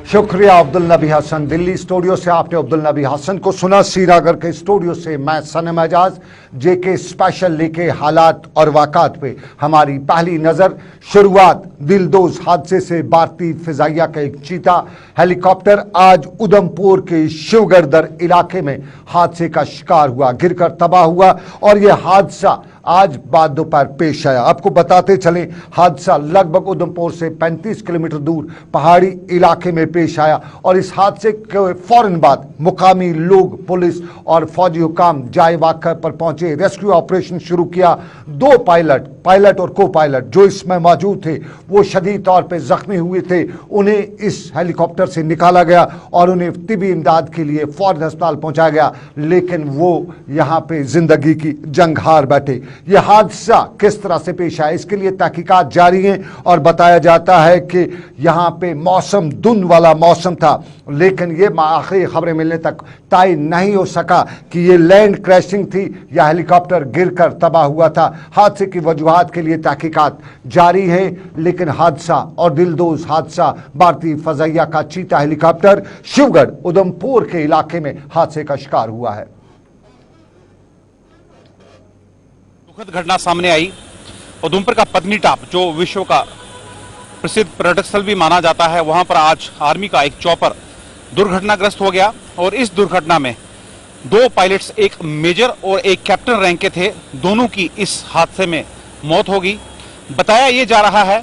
शुक्रिया अब्दुल नबी हसन। दिल्ली स्टूडियो से आपने अब्दुल नबी हसन को सुना। श्रीनगर के स्टूडियो से मैं सनम एजाज जेके स्पेशल लेके हालात और वाक़ात पे हमारी पहली नज़र। शुरुआत दिलदोज हादसे से। भारतीय फिजाइया का एक चीता हेलीकॉप्टर आज उधमपुर के शिवगढ़ इलाके में हादसे का शिकार हुआ, गिरकर तबाह हुआ और यह हादसा आज बाद दोपहर पेश आया। आपको बताते चले, हादसा लगभग उधमपुर से 35 किलोमीटर दूर पहाड़ी इलाके में पेश आया और इस हादसे के फौरन बाद मुकामी लोग, पुलिस और फौजी हुकाम जाए वाक़े पर पहुंचे, रेस्क्यू ऑपरेशन शुरू किया। दो पायलट और को पायलट जो इसमें मौजूद थे वो शदीद तौर पे जख्मी हुए थे। उन्हें इस हेलीकॉप्टर से निकाला गया और उन्हें तिबी इमदाद के लिए फौरन अस्पताल पहुंचाया गया, लेकिन वो यहाँ पे जिंदगी की जंग हार बैठे। यह हादसा किस तरह से पेश आया, इसके लिए तहकीकात जारी हैं और बताया जाता है कि यहाँ पे मौसम धुंध वाला मौसम था, लेकिन ये आखिरी खबरें मिलने तक तय नहीं हो सका कि ये लैंड क्रैशिंग थी या हेलीकॉप्टर गिरकर तबाह हुआ था। हादसे की वजूहात के लिए तहकीकात जारी है, लेकिन हादसा और दिलदोज हादसा भारतीय फजाइया का चीता हेलीकॉप्टर शिवगढ़ उधमपुर के इलाके में हादसे का शिकार हुआ है। दुखद घटना सामने आई। उधमपुर का पत्नीटाप जो विश्व का प्रसिद्ध पर्यटक स्थल भी माना जाता है, वहां पर आज आर्मी का एक चॉपर दुर्घटनाग्रस्त हो गया और इस दुर्घटना में दो पायलट्स, एक मेजर और एक कैप्टन रैंक के थे, दोनों की इस हादसे में मौत हो गई। बताया ये जा रहा है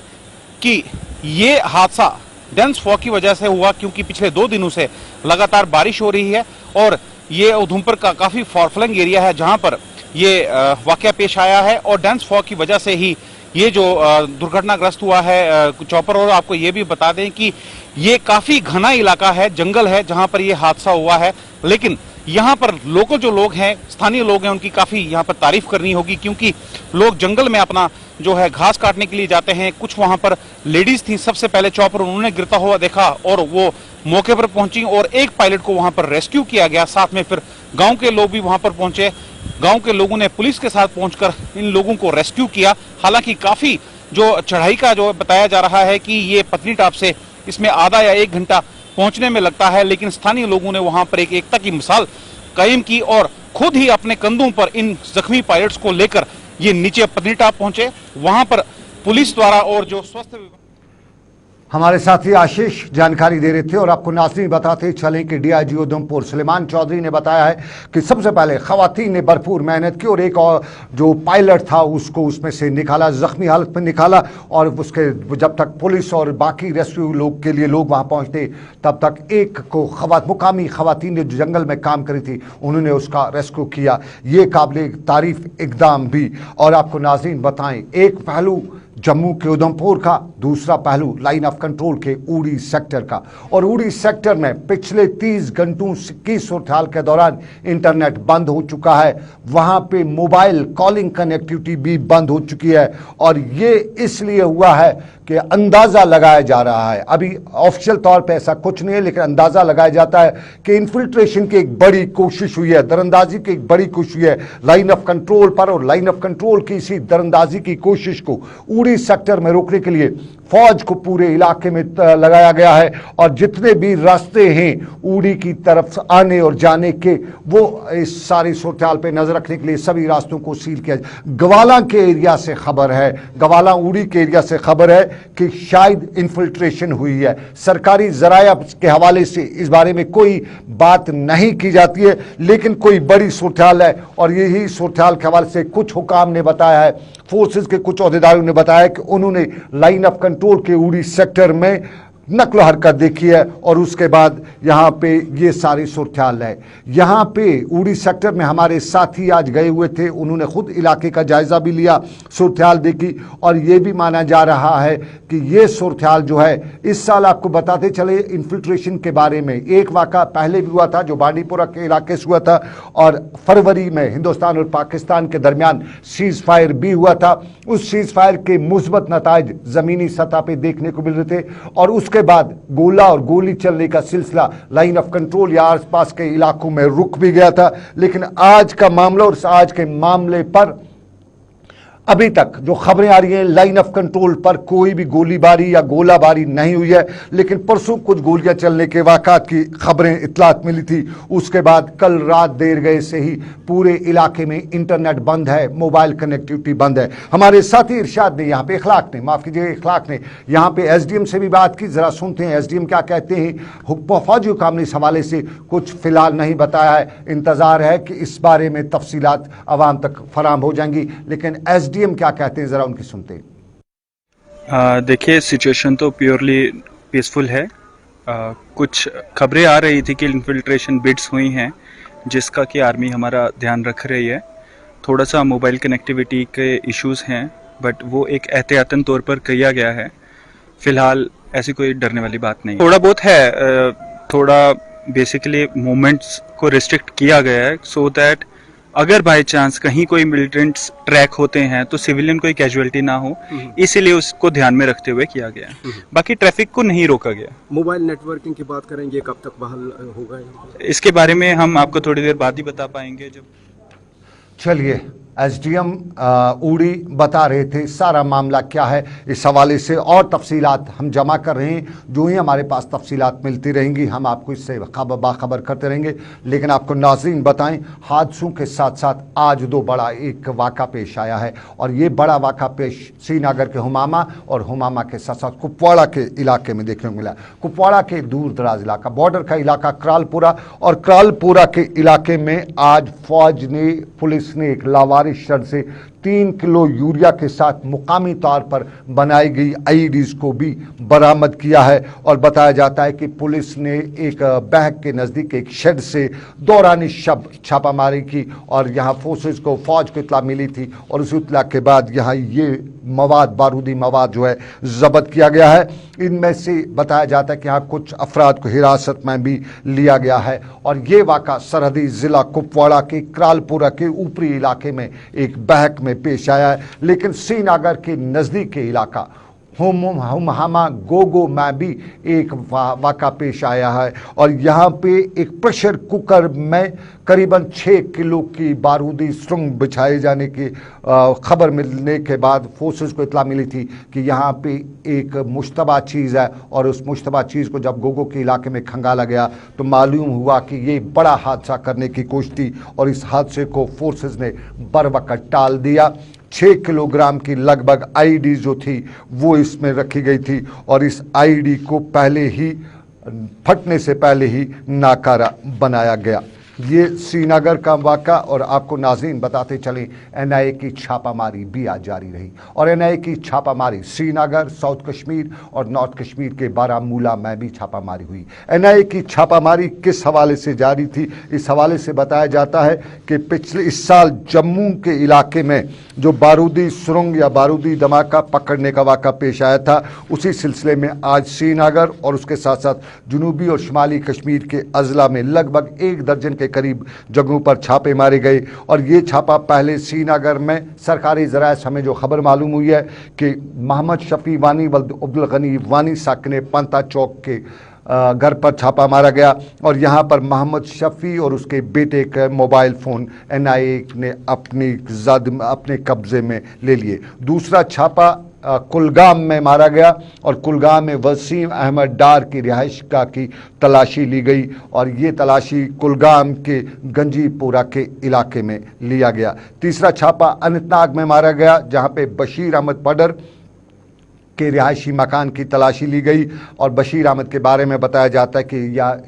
कि ये हादसा डेंस फॉग की वजह से हुआ, क्योंकि पिछले 2 दिनों से लगातार बारिश हो रही है और ये उधमपुर का काफी फॉरफ्लंग एरिया है जहां पर ये वाकया पेश आया है और डेंस फॉग की वजह से ही ये जो दुर्घटनाग्रस्त हुआ है चॉपर। और आपको ये भी बता दें कि ये काफी घना इलाका है, जंगल है जहां पर ये हादसा हुआ है, लेकिन यहाँ पर लोकल जो लोग हैं, स्थानीय लोग हैं, उनकी काफी यहाँ पर तारीफ करनी होगी, क्योंकि लोग जंगल में अपना जो है घास काटने के लिए जाते हैं। कुछ वहां पर लेडीज थी, सबसे पहले चॉपर उन्होंने गिरता हुआ देखा और वो मौके पर पहुंची और एक पायलट को वहां पर रेस्क्यू किया गया। साथ में फिर गांव के लोग भी वहां पर पहुंचे। गांव के लोगों ने पुलिस के साथ पहुंचकर इन लोगों को रेस्क्यू किया। हालांकि काफी जो चढ़ाई का जो बताया जा रहा है कि ये पत्नीटाप से इसमें आधा या 1 घंटा पहुंचने में लगता है, लेकिन स्थानीय लोगों ने वहां पर एक एकता की मिसाल कायम की और खुद ही अपने कंधों पर इन जख्मी पायलट्स को लेकर ये नीचे पत्नीटाप पहुंचे। वहां पर पुलिस द्वारा और जो स्वास्थ्य विभाग हमारे साथी आशीष जानकारी दे रहे थे और आपको नाज़रीन बताते चलें कि डीआईजी उधमपुर सुलेमान चौधरी ने बताया है कि सबसे पहले खवातीन ने भरपूर मेहनत की और एक और जो पायलट था उसको उसमें से निकाला, जख्मी हालत में निकाला और उसके जब तक पुलिस और बाकी रेस्क्यू लोग के लिए लोग वहाँ पहुँचते तब तक एक को मुकामी खवातीन ने जो जंगल में काम करी थी उन्होंने उसका रेस्क्यू किया। ये काबिल तारीफ इकदाम भी। और आपको नाज़रीन बताएं, एक पहलू जम्मू के उधमपुर का, दूसरा पहलू लाइन ऑफ कंट्रोल के उड़ी सेक्टर का। और उड़ी सेक्टर में पिछले 30 घंटों की सूरत के दौरान इंटरनेट बंद हो चुका है, वहां पे मोबाइल कॉलिंग कनेक्टिविटी भी बंद हो चुकी है। और ये इसलिए हुआ है कि अंदाज़ा लगाया जा रहा है, अभी ऑफिशियल तौर पे ऐसा कुछ नहीं है, लेकिन अंदाज़ा लगाया जाता है कि इन्फिल्ट्रेशन की एक बड़ी कोशिश हुई है, दरअंदाजी की एक बड़ी कोशिश हुई है लाइन ऑफ कंट्रोल पर। और लाइन ऑफ कंट्रोल की इसी दरअंदाजी की कोशिश को उड़ी सेक्टर में रोकने के लिए फौज को पूरे इलाके में लगाया गया है और जितने भी रास्ते हैं उड़ी की तरफ आने और जाने के, वो इस सारी सूरत पे नजर रखने के लिए सभी रास्तों को सील किया। गवाला के एरिया से खबर है, गवाला उड़ी के एरिया से खबर है कि शायद इन्फिल्ट्रेशन हुई है। सरकारी जराया के हवाले से इस बारे में कोई बात नहीं की जाती है, लेकिन कोई बड़ी सूरत है और यही सूरत के हवाले से कुछ हुकाम ने बताया है, फोर्सेस के कुछ अहदेदारों ने बताया कि उन्होंने लाइन ऑफ कंट्रोल के उड़ी सेक्टर में नक्ल हरकत देखी है और उसके बाद यहाँ पे ये सारी सूरत है। यहाँ पे उड़ी सेक्टर में हमारे साथी आज गए हुए थे, उन्होंने खुद इलाके का जायजा भी लिया, सूरत देखी और ये भी माना जा रहा है कि ये सूरत जो है इस साल, आपको बताते चले इन्फिल्ट्रेशन के बारे में, एक वाक़ा पहले भी हुआ था जो बांडीपुरा के इलाके से हुआ था और फरवरी में हिंदुस्तान और पाकिस्तान के दरमियान सीज फायर भी हुआ था। उस सीज फायर के मुस्बत नताइज ज़मीनी सतह पर देखने को मिल रहे थे और उसके बाद गोला और गोली चलने का सिलसिला लाइन ऑफ कंट्रोल या आसपास के इलाकों में रुक भी गया था। लेकिन आज का मामला और आज के मामले पर अभी तक जो खबरें आ रही हैं लाइन ऑफ कंट्रोल पर कोई भी गोलीबारी या गोलाबारी नहीं हुई है, लेकिन परसों कुछ गोलियां चलने के वाक़ात की खबरें इत्तलात मिली थी। उसके बाद कल रात देर गए से ही पूरे इलाके में इंटरनेट बंद है, मोबाइल कनेक्टिविटी बंद है। हमारे साथी इरशाद ने यहाँ पे इखलाक ने यहाँ पे एसडीएम से भी बात की। जरा सुनते हैं एसडीएम क्या कहते हैं। फौजी हुकाम ने इस हवाले से कुछ फिलहाल नहीं बताया है, इंतजार है कि इस बारे में तफसीलात आवाम तक फराहम हो जाएंगी, लेकिन एसडीएम क्या कहते हैं जरा उनकी सुनते हैं। देखिए, सिचुएशन तो प्योरली पीसफुल है। कुछ खबरें आ रही थी कि इन्फिल्ट्रेशन बिड्स हुई हैं, जिसका कि आर्मी हमारा ध्यान रख रही है। थोड़ा सा मोबाइल कनेक्टिविटी के इश्यूज हैं, बट वो एक एहतियातन तौर पर किया गया है। फिलहाल ऐसी कोई डरने वाली बात नहीं। थोड़ा बहुत है, थोड़ा बेसिकली मूवमेंट्स को रिस्ट्रिक्ट किया गया है, सो दैट अगर बाय चांस कहीं कोई मिलिटेंट्स ट्रैक होते हैं तो सिविलियन कोई कैजुअलिटी ना हो, इसीलिए उसको ध्यान में रखते हुए किया गया है। बाकी ट्रैफिक को नहीं रोका गया। मोबाइल नेटवर्किंग की बात करेंगे, कब तक बहाल होगा? इसके बारे में हम आपको थोड़ी देर बाद ही बता पाएंगे। जब चलिए, एसडीएम उड़ी बता रहे थे सारा मामला क्या है। इस हवाले से और तफसीलात हम जमा कर रहे हैं। जो ही हमारे पास तफसीलात मिलती रहेंगी हम आपको इससे बाखबर करते रहेंगे। लेकिन आपको नाज़रीन बताएं, हादसों के साथ साथ आज दो बड़ा एक वाक़ा पेश आया है, और ये बड़ा वाक़ा पेश श्रीनगर के हुमामा और हुमामा के साथ साथ कुपवाड़ा के इलाके में देखने को मिला। कुपवाड़ा के दूर दराज इलाका, बॉर्डर का इलाका क्रालपुरा, और क्रालपुरा के इलाके में आज पुलिस ने एक लावारिस शख्स से 3 किलो यूरिया के साथ मुकामी तौर पर बनाई गई आईडीज को भी बरामद किया है। और बताया जाता है कि पुलिस ने एक बहक के नज़दीक एक शेड से दौरानी शब छापामारी की, और यहाँ फौज को इत्तला मिली थी, और उस इत्तला के बाद यहाँ ये बारूदी मवाद जो है जब्त किया गया है। इनमें से बताया जाता है कि यहाँ कुछ अफराद को हिरासत में भी लिया गया है। और ये वाक़ा सरहदी ज़िला कुपवाड़ा के क्रालपुरा के ऊपरी इलाके में एक बहक में पेश आया है। लेकिन श्रीनगर के नज़दीक के इलाका हुमामा गोगो में भी एक वाक़ा पेश आया है, और यहाँ पे एक प्रेशर कुकर में करीबन 6 किलो की बारूदी सुरंग बिछाए जाने की खबर मिलने के बाद फोर्सेस को इत्तला मिली थी कि यहाँ पे एक मुश्तबा चीज़ है, और उस मुश्तबा चीज़ को जब गोगो के इलाके में खंगाला गया तो मालूम हुआ कि ये बड़ा हादसा करने की कोशिश थी, और इस हादसे को फोर्सेस ने बरवक़्त टाल दिया। 6 किलोग्राम की लगभग आईडी जो थी वो इसमें रखी गई थी, और इस आईडी को पहले ही फटने से पहले ही नाकारा बनाया गया। ये श्रीनगर का वाक़ा। और आपको नाज़रीन बताते चलें, एनआईए की छापामारी भी आज जारी रही, और एनआईए की छापामारी श्रीनगर, साउथ कश्मीर और नॉर्थ कश्मीर के बारामूला में भी छापामारी हुई। एनआईए की छापामारी किस हवाले से जारी थी? इस हवाले से बताया जाता है कि इस साल जम्मू के इलाके में जो बारूदी सुरंग या बारूदी धमाका पकड़ने का वाक़ा पेश आया था, उसी सिलसिले में आज श्रीनगर और उसके साथ साथ जनूबी और शुमाली कश्मीर के अजला में लगभग 1 दर्जन के करीब जगहों पर छापे मारे गए। और ये छापा पहले श्रीनगर में सरकारी ज़राए से हमें जो खबर मालूम हुई है कि मोहम्मद शफी वानी अब्दुल गनी वानी साकिन पंता चौक के घर पर छापा मारा गया, और यहाँ पर मोहम्मद शफी और उसके बेटे का मोबाइल फ़ोन एनआईए ने अपने कब्ज़े में ले लिए। दूसरा छापा कुलगाम में मारा गया, और कुलगाम में वसीम अहमद डार की रिहाइशगाह की तलाशी ली गई, और ये तलाशी कुलगाम के गंजीपुरा के इलाके में लिया गया। तीसरा छापा अनंतनाग में मारा गया, जहाँ पे बशीर अहमद पडर के रिहायशी मकान की तलाशी ली गई, और बशीर अहमद के बारे में बताया जाता है कि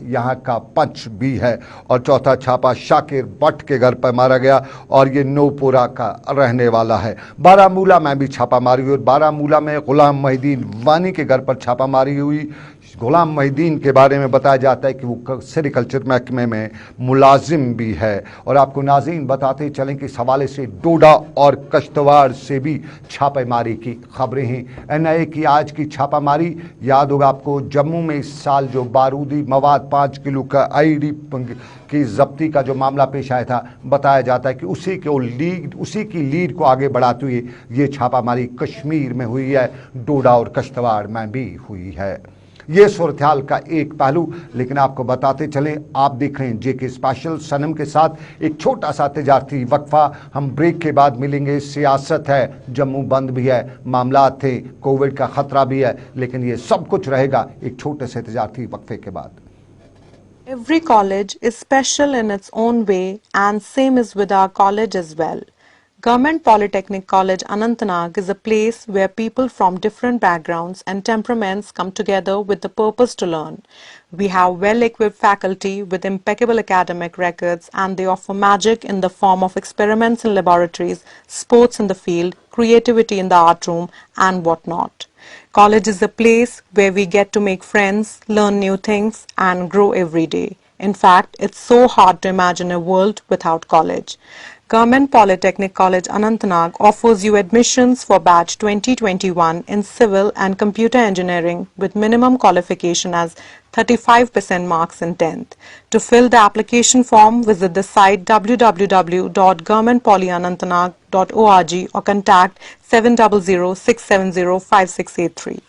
यहाँ का पंच भी है। और चौथा छापा शाकिर भट्ट के घर पर मारा गया, और ये नौपुरा का रहने वाला है। बारामूला में भी छापामारी हुई, और बारामूला में गुलाम मोहिद्दीन वानी के घर पर छापामारी हुई। गुलाम मोहिद्दीन के बारे में बताया जाता है कि वो सेरिकल्चर महकमे में मुलाजिम भी है। और आपको नाज़रीन बताते चलें कि इस हवाले से डोडा और कश्तवाड़ से भी छापेमारी की खबरें हैं। एनआईए की आज की छापामारी, याद होगा आपको, जम्मू में इस साल जो बारूदी मवाद 5 किलो का आईडी की जब्ती का जो मामला पेश आया था, बताया जाता है कि उसी की लीड को आगे बढ़ाते हुए ये छापामारी कश्मीर में हुई है, डोडा और कश्तवाड़ में भी हुई है। ये सूरत हाल का एक पहलू। लेकिन आपको बताते चलें, आप देख रहे हैं जेके स्पेशल सनम के साथ एक छोटा सा तिजारती वक्फा। हम ब्रेक के बाद मिलेंगे। सियासत है, जम्मू बंद भी है, मामला थे, कोविड का खतरा भी है, लेकिन ये सब कुछ रहेगा एक छोटे से तिजारती वक्फे के बाद। Every college is special in its own way, and same is with our college as well. Government Polytechnic College Anantnag is a place where people from different backgrounds and temperaments come together with the purpose to learn. We have well-equipped faculty with impeccable academic records, and they offer magic in the form of experiments in laboratories, sports in the field, creativity in the art room, and whatnot. College is a place where we get to make friends, learn new things, and grow every day. In fact, it's so hard to imagine a world without college. Government Polytechnic College Anantnag offers you admissions for batch 2021 in Civil and Computer Engineering with minimum qualification as 35% marks in 10th. To fill the application form, visit the site www.governmentpolyanantnag.org or contact 700-670-5683.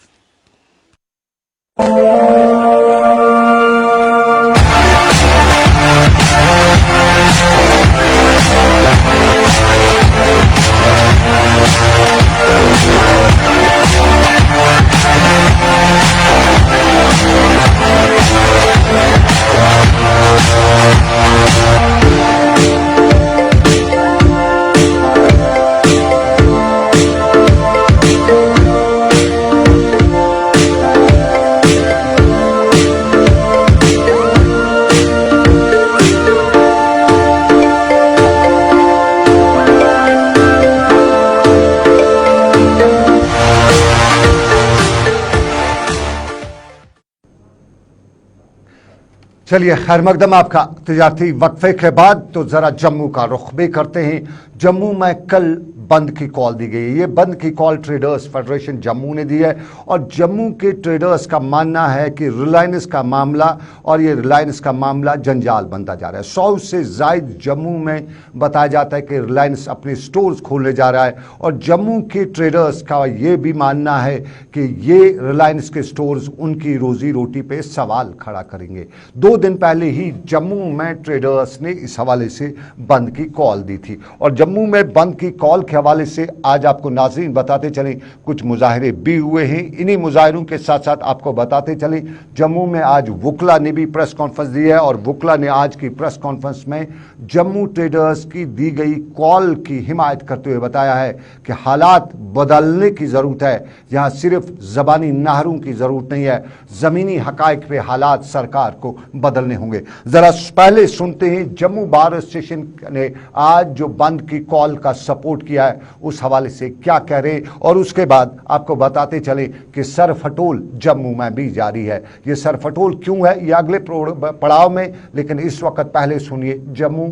चलिए, खैर मकदम आपका। तिजारती वक्फे के बाद तो ज़रा जम्मू का रुख भी करते हैं। जम्मू में कल बंद की कॉल दी गई है। ये बंद की कॉल ट्रेडर्स फेडरेशन जम्मू ने दी है और जम्मू के ट्रेडर्स का मानना है कि रिलायंस का मामला और ये रिलायंस का मामला जंजाल बनता जा रहा है। 100 से ज़ायद जम्मू में बताया जाता है कि रिलायंस अपने स्टोर्स खोलने जा रहा है और जम्मू के ट्रेडर्स का ये भी मानना है कि ये रिलायंस के स्टोर्स उनकी रोजी रोटी पे सवाल खड़ा करेंगे। 2 दिन पहले ही जम्मू में ट्रेडर्स ने इस हवाले से बंद की कॉल दी थी और जम्मू में बंद की कॉल के हवाले से आज आपको नाज़रीन बताते चलें कुछ मुजाहरे भी हुए हैं। इन्हीं मुजाहरों के साथ साथ आपको बताते चलें जम्मू में आज वुकला ने भी प्रेस कॉन्फ्रेंस दी है और वुकला ने आज की प्रेस कॉन्फ्रेंस में जम्मू ट्रेडर्स की दी गई कॉल की हिमायत करते हुए बताया है कि हालात बदलने की ज़रूरत है। यहाँ सिर्फ ज़बानी नाहरों की ज़रूरत नहीं है, ज़मीनी हक़ाइक़ पे हालात सरकार को बदलने होंगे। ज़रा पहले सुनते हैं जम्मू बार एसोसिएशन ने आज जो बंद की कॉल का सपोर्ट किया है उस हवाले से क्या कह रहे हैं और उसके बाद आपको बताते चले कि सरफटोल जम्मू में भी जारी है। ये सरफटोल क्यों है ये अगले पड़ाव में, लेकिन इस वक्त पहले सुनिए जम्मू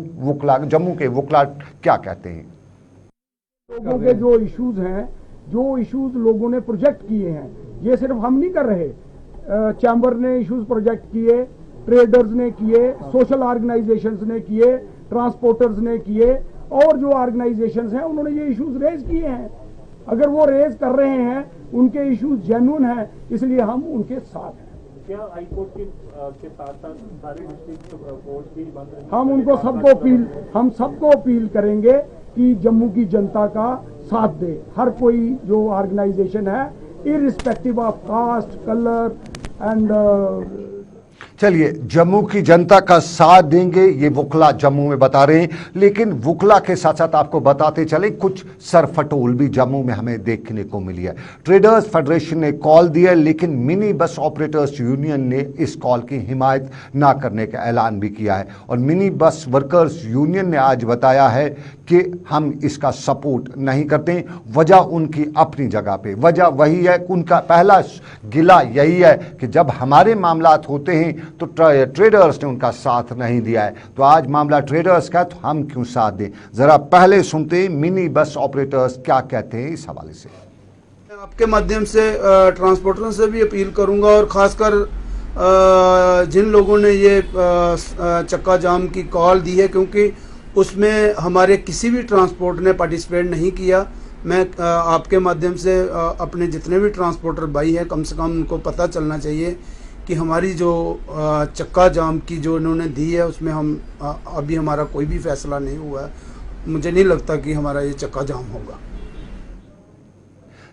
के वुकला क्या कहते हैं। लोगों के जो इश्यूज हैं, जो इश्यूज लोगों ने प्रोजेक्ट किए हैं, ये सिर्फ हम नहीं कर रहे। चैम्बर ने इश्यूज प्रोजेक्ट किए, ट्रेडर्स ने किए, सोशल ऑर्गेनाइजेशंस ने किए, ट्रांसपोर्टर्स ने किए और जो ऑर्गेनाइजेशंस हैं उन्होंने ये इश्यूज रेज किए हैं। अगर वो रेज कर रहे हैं, उनके इश्यूज जेन्युइन हैं, इसलिए हम उनके साथ हैं। क्या हाईकोर्ट के साथ साथ सारे डिस्ट्रिक्ट कोर्ट भी बंद रहेंगे? हम सबको अपील करेंगे कि जम्मू की जनता का साथ दे। हर कोई जो ऑर्गेनाइजेशन है, irrespective of caste, colour and चलिए, जम्मू की जनता का साथ देंगे ये वुकला जम्मू में बता रहे हैं। लेकिन वुकला के साथ साथ आपको बताते चले कुछ सरफटोल भी जम्मू में हमें देखने को मिली है। ट्रेडर्स फेडरेशन ने कॉल दी है, लेकिन मिनी बस ऑपरेटर्स यूनियन ने इस कॉल की हिमायत ना करने का ऐलान भी किया है और मिनी बस वर्कर्स यूनियन ने आज बताया है कि हम इसका सपोर्ट नहीं करते। वजह उनकी अपनी जगह पे वजह वही है, उनका पहला गिला यही है कि जब हमारे मामलात होते हैं तो ट्रेडर्स ने उनका साथ नहीं दिया है, तो आज मामला ट्रेडर्स का तो हम क्यों साथ दें। जरा पहले सुनते हैं मिनी बस ऑपरेटर्स क्या कहते हैं इस हवाले से। आपके माध्यम से ट्रांसपोर्टरों से भी अपील करूंगा और खासकर जिन लोगों ने ये चक्का जाम की कॉल दी है, क्योंकि उसमें हमारे किसी भी ट्रांसपोर्ट ने पार्टिसिपेट नहीं किया। میں آپ کے مادھیم سے اپنے جتنے بھی ٹرانسپورٹر بھائی ہیں کم سے کم ان کو پتہ چلنا چاہیے کہ ہماری جو چکا جام کی جو انہوں نے دی ہے اس میں ہم ابھی ہمارا کوئی بھی فیصلہ نہیں ہوا ہے. مجھے نہیں لگتا کہ ہمارا یہ چکا جام ہوگا.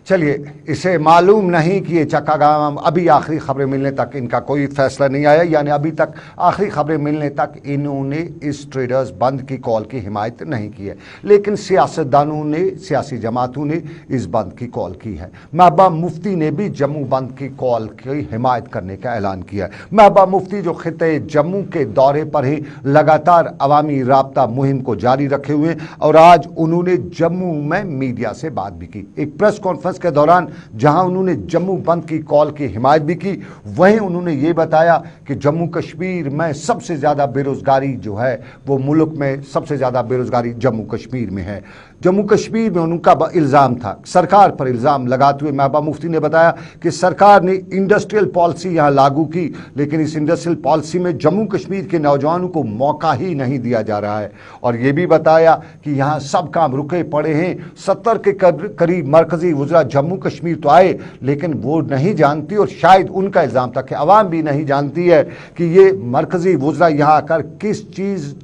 چلیے اسے معلوم نہیں کہ یہ چکا جام ابھی آخری خبریں ملنے تک ان کا کوئی فیصلہ نہیں آیا, یعنی ابھی تک آخری خبریں ملنے تک انہوں نے اس ٹریڈرز بند کی کال کی حمایت نہیں کی ہے, لیکن سیاستدانوں نے, سیاسی جماعتوں نے اس بند کی کال کی ہے. محبوبہ مفتی نے بھی جموں بند کی کال کی حمایت کرنے کا اعلان کیا ہے. محبوبہ مفتی جو خطے جموں کے دورے پر ہی لگاتار عوامی رابطہ مہم کو جاری رکھے ہوئے, اور آج انہوں نے جموں میں میڈیا سے بات بھی کی. ایک پریس کانفرنس کے دوران جہاں انہوں نے جموں بند کی کال کی حمایت بھی کی, وہیں انہوں نے یہ بتایا کہ جموں کشمیر میں سب سے زیادہ بے روزگاری جو ہے وہ ملک میں سب سے زیادہ بے روزگاری جموں کشمیر میں ہے. جموں کشمیر میں ان کا الزام تھا, سرکار پر الزام لگاتے ہوئے محبوبہ مفتی نے بتایا کہ سرکار نے انڈسٹریل پالیسی یہاں لاگو کی, لیکن اس انڈسٹریل پالیسی میں جموں کشمیر کے نوجوانوں کو موقع ہی نہیں دیا جا رہا ہے. اور یہ بھی بتایا کہ یہاں سب کام رکے پڑے ہیں. 70 کے قریب مرکزی وزراء جموں کشمیر تو آئے, لیکن وہ نہیں جانتی, اور شاید ان کا الزام تھا کہ عوام بھی نہیں جانتی ہے کہ یہ مرکزی وزراء یہاں آ کر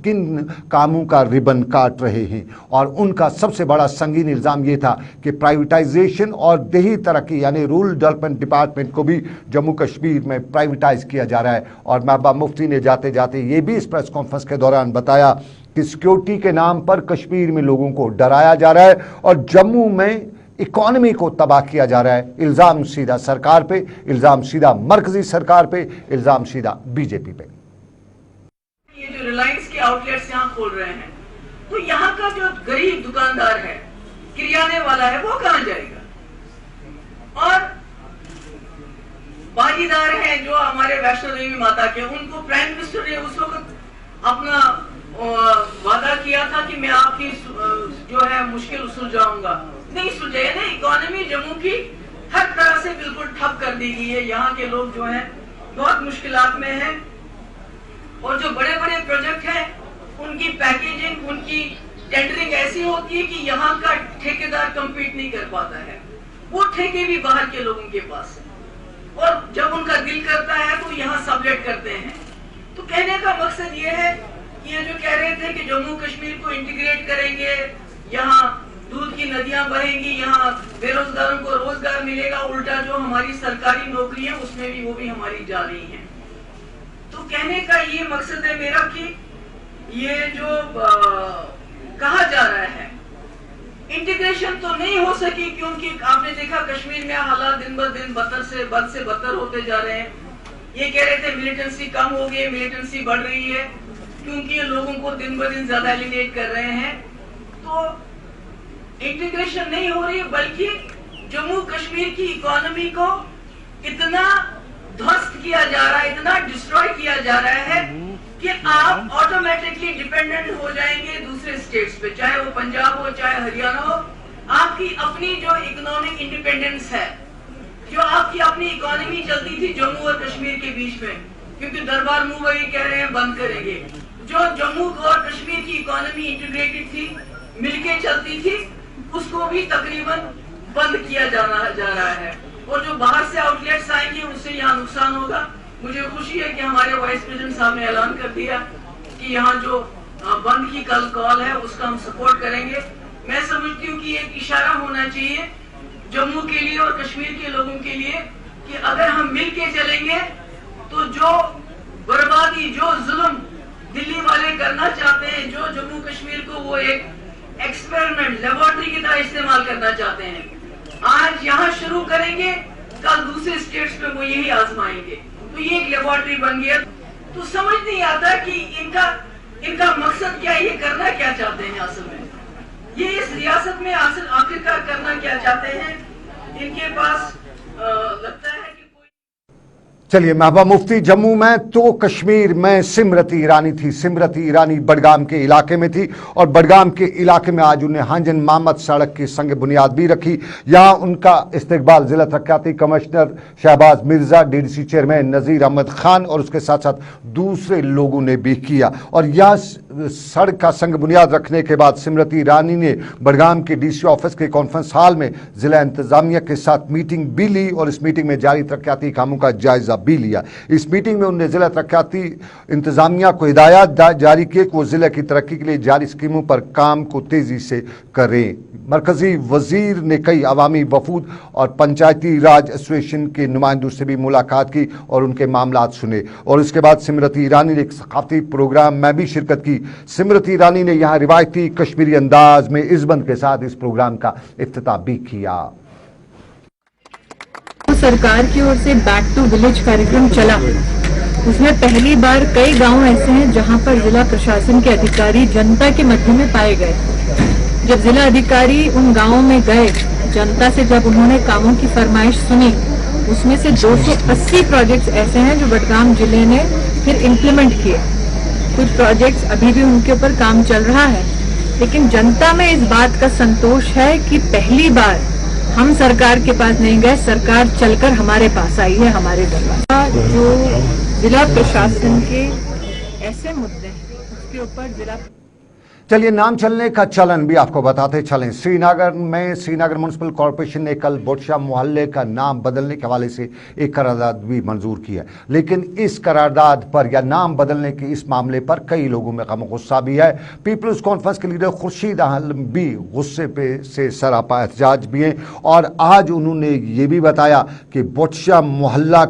کن کاموں کا ربن کاٹ رہے ہیں. اور ان کا سب سے بڑا سنگین الزام یہ تھا کہ پرائیویٹائزیشن اور دیہی ترقی یعنی رورل ڈیولپمنٹ ڈپارٹمنٹ کو بھی جموں کشمیر میں پرائیویٹائز کیا جا رہا ہے. اور محبوبہ مفتی نے جاتے جاتے یہ بھی اس پریس کانفرنس کے دوران بتایا کہ سیکیورٹی کے نام پر کشمیر میں لوگوں کو ڈرایا جا رہا ہے اور جموں میں اکانومی کو تباہ کیا جا رہا ہے. الزام سیدھا سرکار پہ, الزام سیدھا مرکزی سرکار پہ, الزام سیدھا بی جے پی پہ. یہ جو ریلائنس کے آؤٹ لیٹس یہاں کھول رہے ہیں تو یہاں کا جو غریب دکاندار ہے, کریانے والا ہے, وہ کہاں جائے گا؟ اور باجیدار ہیں جو ہمارے ویشنو دیوی ماتا کے, ان کو پرائم منسٹر نے اس وقت اپنا وعدہ کیا تھا کہ میں آپ کی جو ہے مشکل سلجھاؤں گا, نہیں سلجھے نا. اکانومی جموں کی ہر طرح سے بالکل ٹھپ کر دی گئی ہے. یہاں کے لوگ جو ہیں بہت مشکلات میں ہیں, اور جو بڑے بڑے پروجیکٹ ہیں ان کی پیکیجنگ, ان کی ٹینڈرنگ ایسی ہوتی ہے کہ یہاں کا ٹھیکیدار کمپیٹ نہیں کر پاتا ہے, وہ ٹھیکے بھی باہر کے لوگوں کے پاس ہیں, اور جب ان کا دل کرتا ہے تو یہاں سبلیٹ کرتے ہیں. تو کہنے کا مقصد یہ ہے کہ یہ جو کہہ رہے تھے کہ جموں کشمیر کو انٹیگریٹ کریں گے, یہاں دودھ کی ندیاں بہیں گی, یہاں بے روزگاروں کو روزگار ملے گا, الٹا جو ہماری سرکاری نوکری ہیں اس میں بھی وہ بھی ہماری جا رہی ہیں. تو کہنے کا یہ مقصد ہے میرا کہ یہ جو کہا جا رہا ہے انٹیگریشن تو نہیں ہو سکی, کیونکہ آپ نے دیکھا کشمیر میں حالات دن بہ دن بدتر سے بدتر ہوتے جا رہے ہیں. یہ کہہ رہے تھے ملیٹنسی کم ہو گئی, ملیٹنسی بڑھ رہی ہے کیونکہ یہ لوگوں کو دن بہ دن زیادہ ایلینیٹ کر رہے ہیں. تو انٹیگریشن نہیں ہو رہی, بلکہ جموں کشمیر کی اکانومی کو اتنا دھوست کیا جا رہا ہے, اتنا ڈسٹروائے کیا جا رہا ہے کہ آپ آٹومیٹکلی ڈیپینڈنٹ ہو جائیں گے دوسرے اسٹیٹس پہ, چاہے وہ پنجاب ہو چاہے ہریانہ ہو. آپ کی اپنی جو اکنامک انڈیپینڈنس ہے, جو آپ کی اپنی اکانومی چلتی تھی جموں اور کشمیر کے بیچ میں, کیونکہ دربار منہ وہی کہہ رہے ہیں بند کریں گے, جو جموں اور کشمیر کی اکانومی انٹیگریٹڈ تھی, مل کے چلتی تھی, اس کو بھی تقریباً بند کیا جا رہا ہے. اور جو باہر سے آؤٹ لیٹس آئیں گے اس سے یہاں نقصان ہوگا. مجھے خوشی ہے کہ ہمارے وائس پریزیڈنٹ صاحب نے اعلان کر دیا کہ یہاں جو بند کی کال ہے اس کا ہم سپورٹ کریں گے. میں سمجھتی ہوں کہ ایک اشارہ ہونا چاہیے جموں کے لیے اور کشمیر کے لوگوں کے لیے کہ اگر ہم مل کے چلیں گے تو جو بربادی, جو ظلم دلی والے کرنا چاہتے ہیں, جو جموں کشمیر کو وہ ایک ایکسپیریمنٹ لیبورٹری کی طرح استعمال کرنا چاہتے ہیں, آج یہاں شروع کریں گے, کل دوسرے اسٹیٹس پہ وہ یہی آزمائیں گے. تو یہ ایک لیبورٹری بن گیا. تو سمجھ نہیں آتا کہ ان کا مقصد کیا, یہ کرنا کیا چاہتے ہیں اصل میں, یہ اس ریاست میں آخرکار کرنا کیا چاہتے ہیں. ان کے پاس لگتا ہے کہ चलिए, महबूबा मुफ्ती जम्मू में तो कश्मीर में स्मृति ईरानी थी। स्मृति ईरानी बडगाम के इलाके में थी और बडगाम के इलाके में आज उन्हें हांजन मामद सड़क की संग बुनियाद भी रखी। यहाँ उनका इस्तकबाल जिला तरक्याती commissioner Shahbaz Mirza, DDC chairman Nazir Ahmad Khan और उसके साथ साथ दूसरे लोगों ने भी किया। और यह सड़क का संग बुनियाद रखने के बाद स्मृति ईरानी ने बडगाम के डीसी ऑफिस के कॉन्फ्रेंस हॉल में जिला इंतजामिया के साथ मीटिंग भी ली और इस मीटिंग में जारी तरक्याती कामों का जायजा भी लिया। इस मीटिंग में उन्होंने जिला तरक्याती इंतजामिया को हिदायत जारी की कि वो जिले की तरक्की के लिए जारी स्कीमों पर काम को तेजी से करें। मरकजी वजीर ने कई अवामी वफूद और पंचायती राज एसोसिएशन के नुमाइंदों से भी मुलाकात की और उनके मामलात सुने और इसके बाद स्मृति ईरानी ने एक सकाफती प्रोग्राम में भी शिरकत की। स्मृति ईरानी ने यहाँ रिवायती कश्मीरी अंदाज में इज़्ज़त के साथ इस प्रोग्राम का इफ्तिताह भी किया। सरकार की ओर से बैक टू विलेज कार्यक्रम चला, उसमें पहली बार कई गांव ऐसे हैं जहां पर जिला प्रशासन के अधिकारी जनता के मध्य में पाए गए। जब जिला अधिकारी उन गांवों में गए, जनता से जब उन्होंने कामों की फरमाइश सुनी, उसमें से 280 प्रोजेक्ट्स ऐसे हैं जो बडगाम जिले ने फिर इम्प्लीमेंट किए। कुछ प्रोजेक्ट्स अभी भी उनके ऊपर काम चल रहा है, लेकिन जनता में इस बात का संतोष है कि पहली बार हम सरकार के पास नहीं गए, सरकार चलकर हमारे पास आई है, हमारे दरबार। जो जिला प्रशासन के ऐसे मुद्दे हैं उसके ऊपर जिला। चलिए, नाम चलने का चलन भी आपको बताते चलें। श्रीनगर म्युनिसिपल कॉरपोरेशन ने कल बोटशा मोहल्ले का नाम बदलने के हवाले से एक करारदाद भी मंजूर की है, लेकिन इस करारदाद पर या नाम बदलने के इस मामले पर कई लोगों में गम गुस्सा भी है। पीपल्स कॉन्फ्रेंस के लीडर खुर्शीद आलम भी गुस्से पे से सरापा एहतजाज भी हैं और आज उन्होंने ये भी बताया कि बोटशा मोहल्ला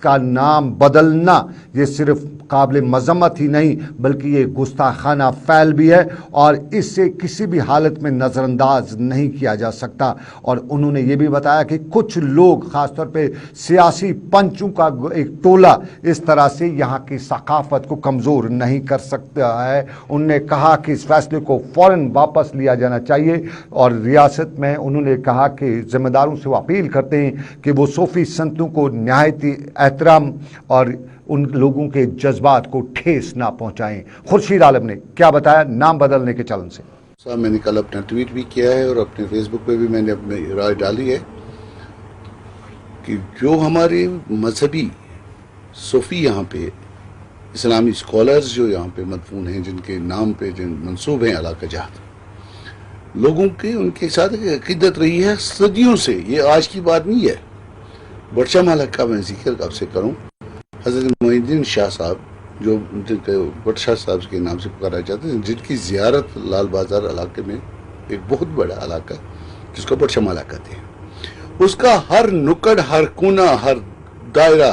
का नाम बदलना ये सिर्फ काबिल मजम्मत ही नहीं बल्कि ये गुस्ताखाना फैल भी है और इससे किसी भी हालत में नज़रअंदाज नहीं किया जा सकता। और उन्होंने ये भी बताया कि कुछ लोग ख़ासतौर पे सियासी पंचों का एक टोला इस तरह से यहाँ की सकाफत को कमज़ोर नहीं कर सकता है। उन्होंने कहा कि इस फैसले को फ़ौरन वापस लिया जाना चाहिए और रियासत में उन्होंने कहा कि ज़िम्मेदारों से वो अपील करते हैं कि वो सूफ़ी संतों को नहायती एहतराम और उन लोगों के जज्बात को ठेस ना पहुंचाएं। खुर्शीद आलम ने क्या बताया नाम बदलने के चलन से? साहब, मैंने कल अपना ट्वीट भी किया है और अपने फेसबुक पे भी मैंने अपनी राय डाली है कि जो हमारे मजहबी सूफी यहाँ पे इस्लामी स्कॉलर्स जो यहाँ पे मदफून हैं, जिनके नाम पे जिन मंसूब हैं अलाका जहाद, लोगों के उनके साथ अकीदत रही है सदियों से, ये आज की बात नहीं है। बोटशा मोहल्ला का मैं जिक्र आपसे करूँ, हज़रत मोइनुद्दीन शाह साहब जो बोटशा साहब के नाम से पुकारा जाता है, जिनकी ज़ियारत लाल बाजार इलाके में एक बहुत बड़ा इलाका जिसको बोटशा मोहल्ला कहते हैं, उसका हर नुक्कड़, हर कोना, हर दायरा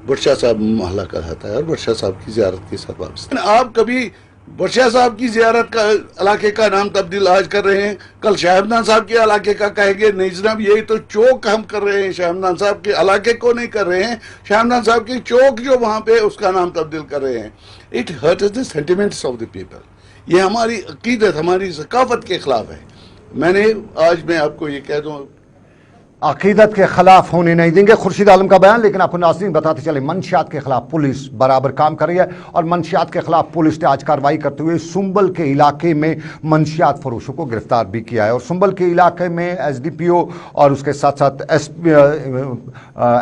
बोटशा साहब मोहल्ला कहलाता है और बोटशा साहब की ज़ियारत के साथ वापस। आप कभी बोटशा साहब की ज़ियारत का इलाके का नाम तब्दील आज कर रहे हैं, कल शाह हमदान साहब के इलाके का कहेंगे नहीं जनाब यही तो चौक हम कर रहे हैं, शाह हमदान साहब के इलाके को नहीं कर रहे हैं, शाह हमदान साहब की चौक जो वहाँ पे उसका नाम तब्दील कर रहे हैं। It hurts the sentiments of the people. ये हमारी अकीदत, हमारी सकाफत के खिलाफ है। आज मैं आपको ये कह दूँ, अकीदत के खिलाफ होने नहीं देंगे, खुर्शीद आलम का बयान। लेकिन आपको नाज़रीन बताते चले, मंशियात के खिलाफ पुलिस बराबर काम कर रही है और मंशियात के खिलाफ पुलिस ने आज कार्रवाई करते हुए सुंबल के इलाके में मंशियात फरोशों को गिरफ्तार भी किया है। और सुंबल के इलाके में SDPO और उसके साथ साथ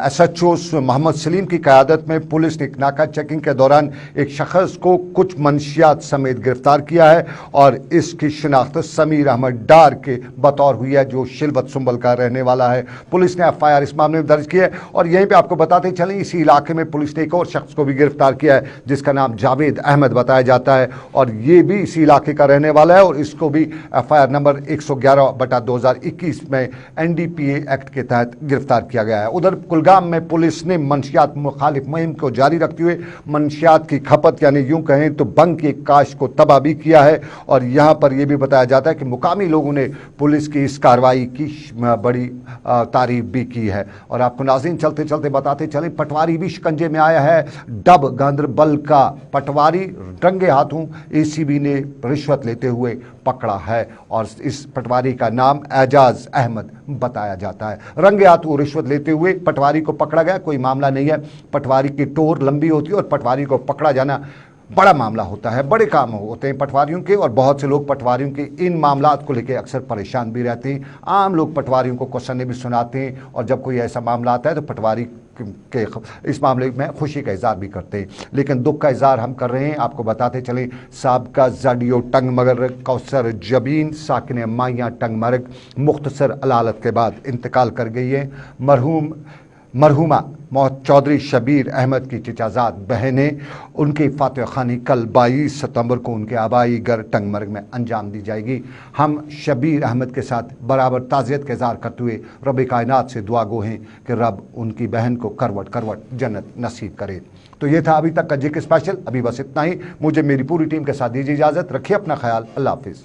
SHO मोहम्मद सलीम की क़यादत में पुलिस ने एक नाका चेकिंग के दौरान एक शख्स को कुछ मंशियात समेत गिरफ्तार किया है और इसकी शिनाख्त समीर अहमद डार के बतौर हुई है, जो शिलवत सुंबल का रहने वाला है। पुलिस ने FIR इस मामले में दर्ज किया है और यहीं पे आपको बताते चलें, इसी इलाके में पुलिस ने एक और शख्स को भी गिरफ्तार किया है जिसका नाम जावेद अहमद बताया जाता है और ये भी इसी इलाके का रहने वाला है और इसको भी FIR नंबर 111/2021 में NDPA एक्ट के तहत गिरफ्तार किया गया है। उधर कुलगाम में पुलिस ने मंशियात मुखालिफ मुहिम को जारी रखते हुए मंशियात की खपत यानी यूं कहें तो बंग की काश को तबाह भी किया है और यहाँ पर यह भी बताया जाता है कि मुकामी लोगों ने पुलिस की इस कार्रवाई की बड़ी तारीफ भी की है। और आपको नाज़रीन चलते चलते बताते चलें, पटवारी भी शिकंजे में आया है। डब गांधरबल का पटवारी रंगे हाथों एसीबी ने रिश्वत लेते हुए पकड़ा है और इस पटवारी का नाम एजाज अहमद बताया जाता है। रंगे हाथों रिश्वत लेते हुए पटवारी को पकड़ा गया, कोई मामला नहीं है। पटवारी की टोर लंबी होती है और पटवारी को पकड़ा जाना बड़ा मामला होता है, बड़े काम होते हैं पटवारियों के, और बहुत से लोग पटवारियों के इन मामलात को लेकर अक्सर परेशान भी रहते हैं। आम लोग पटवारियों को क्वेश्चन भी सुनाते हैं और जब कोई ऐसा मामला आता है तो पटवारी के इस मामले में खुशी का इजहार भी करते हैं, लेकिन दुख का इजहार हम कर रहे हैं। आपको बताते चलें, साबका ज़ाडियो टंगमरग कौसर जबीन साकिन माइया टंगमरग मुख्तसर अलालत के बाद इंतकाल कर गई है। मरहुमा चौधरी शबीर अहमद की चचाजाद बहनें, उनकी फातिहा खानी कल 22 सितंबर को उनके आबाई घर टंगमरग में अंजाम दी जाएगी। हम शबीर अहमद के साथ बराबर ताज़ियत का इज़हार करते हुए रब कायनात से दुआ गो हैं कि रब उनकी बहन को करवट करवट जन्नत नसीब करे। तो ये था अभी तक का जिक्र स्पेशल, अभी बस इतना ही। मुझे मेरी पूरी टीम के साथ दीजिए इजाज़त, रखिए अपना ख्याल, अल्लाह हाफिज़।